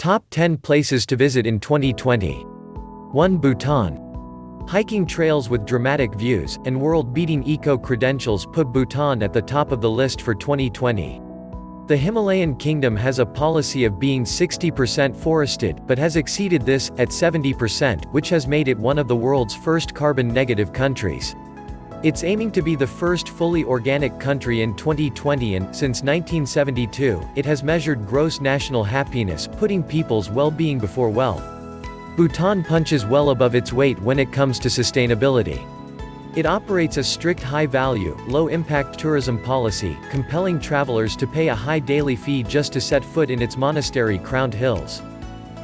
Top 10 places to visit in 2020. 1. Bhutan. Hiking trails with dramatic views, and world-beating eco-credentials put Bhutan at the top of the list for 2020. The Himalayan kingdom has a policy of being 60% forested, but has exceeded this, at 70%, which has made it one of the world's first carbon-negative countries. It's aiming to be the first fully organic country in 2020 and, since 1972, it has measured gross national happiness, putting people's well-being before wealth. Bhutan punches well above its weight when it comes to sustainability. It operates a strict high-value, low-impact tourism policy, compelling travelers to pay a high daily fee just to set foot in its monastery-crowned hills.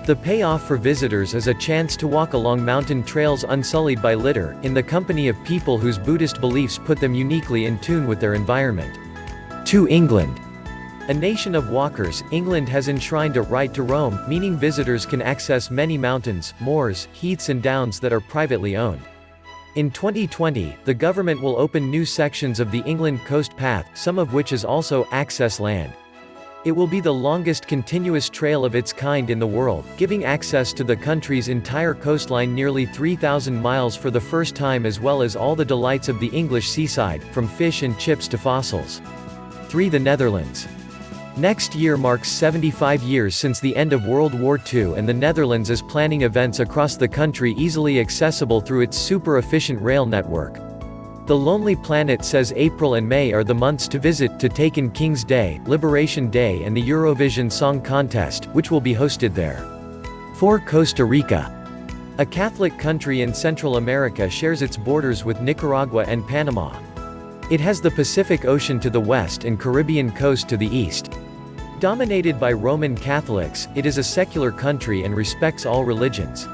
The payoff for visitors is a chance to walk along mountain trails unsullied by litter, in the company of people whose Buddhist beliefs put them uniquely in tune with their environment. 2. England. A nation of walkers, England has enshrined a right to roam, meaning visitors can access many mountains, moors, heaths and downs that are privately owned. In 2020, the government will open new sections of the England Coast Path, some of which is also access land. It will be the longest continuous trail of its kind in the world, giving access to the country's entire coastline nearly 3,000 miles for the first time, as well as all the delights of the English seaside, from fish and chips to fossils. 3. The Netherlands. Next year marks 75 years since the end of World War II, and the Netherlands is planning events across the country easily accessible through its super-efficient rail network. The Lonely Planet says April and May are the months to visit to take in King's Day, Liberation Day and the Eurovision Song Contest, which will be hosted there. 4. Costa Rica. A Catholic country in Central America, shares its borders with Nicaragua and Panama. It has the Pacific Ocean to the west and Caribbean coast to the east. Dominated by Roman Catholics, it is a secular country and respects all religions.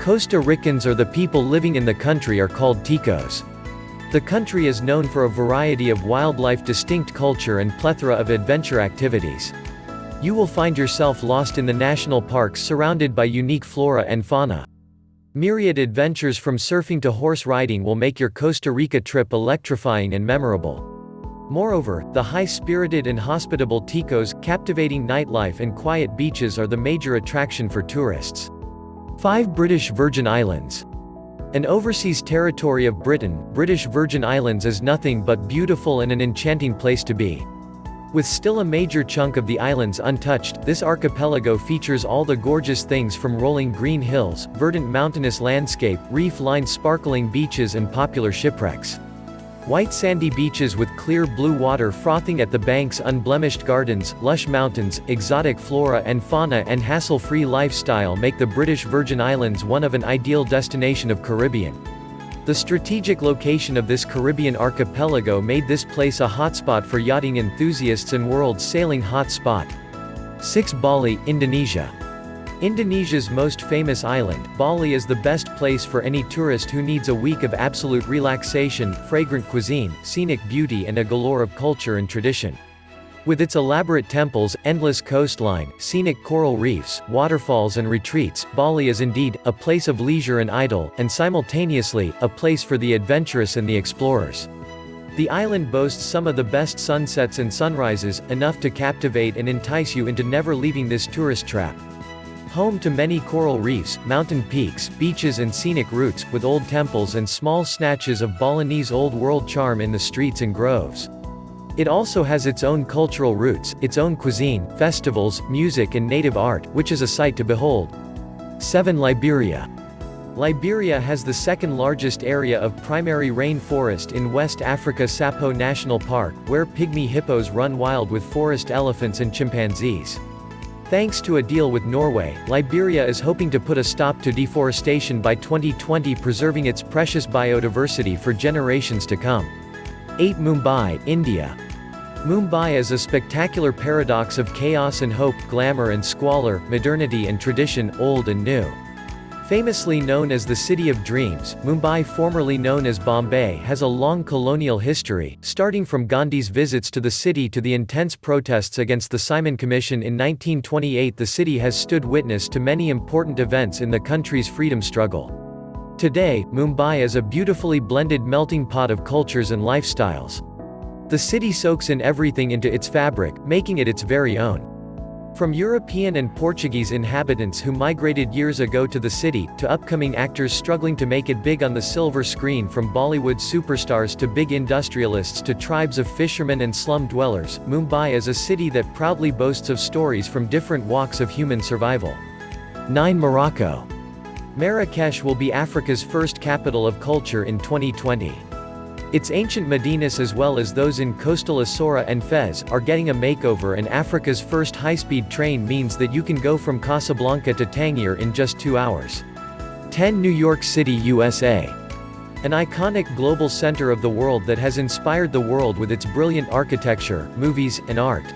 Costa Ricans, or the people living in the country, are called Ticos. The country is known for a variety of wildlife, distinct culture and plethora of adventure activities. You will find yourself lost in the national parks surrounded by unique flora and fauna. Myriad adventures from surfing to horse riding will make your Costa Rica trip electrifying and memorable. Moreover, the high-spirited and hospitable Ticos, captivating nightlife and quiet beaches are the major attraction for tourists. 5. British Virgin Islands. An overseas territory of Britain, British Virgin Islands is nothing but beautiful and an enchanting place to be. With still a major chunk of the islands untouched, this archipelago features all the gorgeous things from rolling green hills, verdant mountainous landscape, reef-lined sparkling beaches and popular shipwrecks. White sandy beaches with clear blue water frothing at the banks, unblemished gardens, lush mountains, exotic flora and fauna and hassle-free lifestyle make the British Virgin Islands one of an ideal destination of Caribbean. The strategic location of this Caribbean archipelago made this place a hotspot for yachting enthusiasts and world sailing hotspot. 6. Bali, Indonesia. Indonesia's most famous island, Bali is the best place for any tourist who needs a week of absolute relaxation, fragrant cuisine, scenic beauty and a galore of culture and tradition. With its elaborate temples, endless coastline, scenic coral reefs, waterfalls and retreats, Bali is indeed a place of leisure and idle, and simultaneously, a place for the adventurous and the explorers. The island boasts some of the best sunsets and sunrises, enough to captivate and entice you into never leaving this tourist trap. Home to many coral reefs, mountain peaks, beaches and scenic routes, with old temples and small snatches of Balinese old world charm in the streets and groves. It also has its own cultural roots, its own cuisine, festivals, music and native art, which is a sight to behold. 7. Liberia. Liberia has the second largest area of primary rainforest in West Africa, Sapo National Park, where pygmy hippos run wild with forest elephants and chimpanzees. Thanks to a deal with Norway, Liberia is hoping to put a stop to deforestation by 2020, preserving its precious biodiversity for generations to come. 8. Mumbai, India. Mumbai is a spectacular paradox of chaos and hope, glamour and squalor, modernity and tradition, old and new. Famously known as the City of Dreams, Mumbai, formerly known as Bombay, has a long colonial history, starting from Gandhi's visits to the city to the intense protests against the Simon Commission in 1928. The city has stood witness to many important events in the country's freedom struggle. Today, Mumbai is a beautifully blended melting pot of cultures and lifestyles. The city soaks in everything into its fabric, making it its very own. From European and Portuguese inhabitants who migrated years ago to the city, to upcoming actors struggling to make it big on the silver screen, from Bollywood superstars to big industrialists to tribes of fishermen and slum dwellers, Mumbai is a city that proudly boasts of stories from different walks of human survival. 9. Morocco. Marrakesh will be Africa's first capital of culture in 2020. Its ancient Medinas as well as those in coastal Essaouira and Fez, are getting a makeover, and Africa's first high-speed train means that you can go from Casablanca to Tangier in just 2 hours. 10. New York City, USA. An iconic global center of the world that has inspired the world with its brilliant architecture, movies, and art.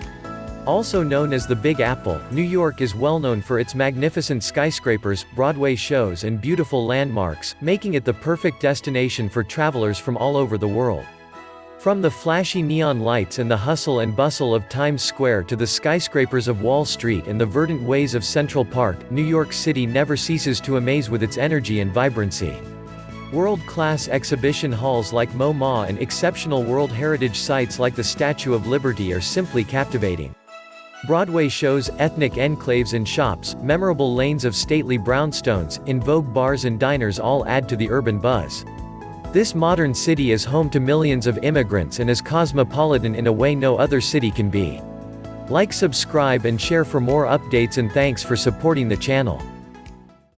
Also known as the Big Apple, New York is well known for its magnificent skyscrapers, Broadway shows and beautiful landmarks, making it the perfect destination for travelers from all over the world. From the flashy neon lights and the hustle and bustle of Times Square to the skyscrapers of Wall Street and the verdant ways of Central Park, New York City never ceases to amaze with its energy and vibrancy. World-class exhibition halls like MoMA and exceptional World Heritage sites like the Statue of Liberty are simply captivating. Broadway shows, ethnic enclaves and shops, memorable lanes of stately brownstones, in vogue bars and diners all add to the urban buzz. This modern city is home to millions of immigrants and is cosmopolitan in a way no other city can be. Like, subscribe and share for more updates, and thanks for supporting the channel.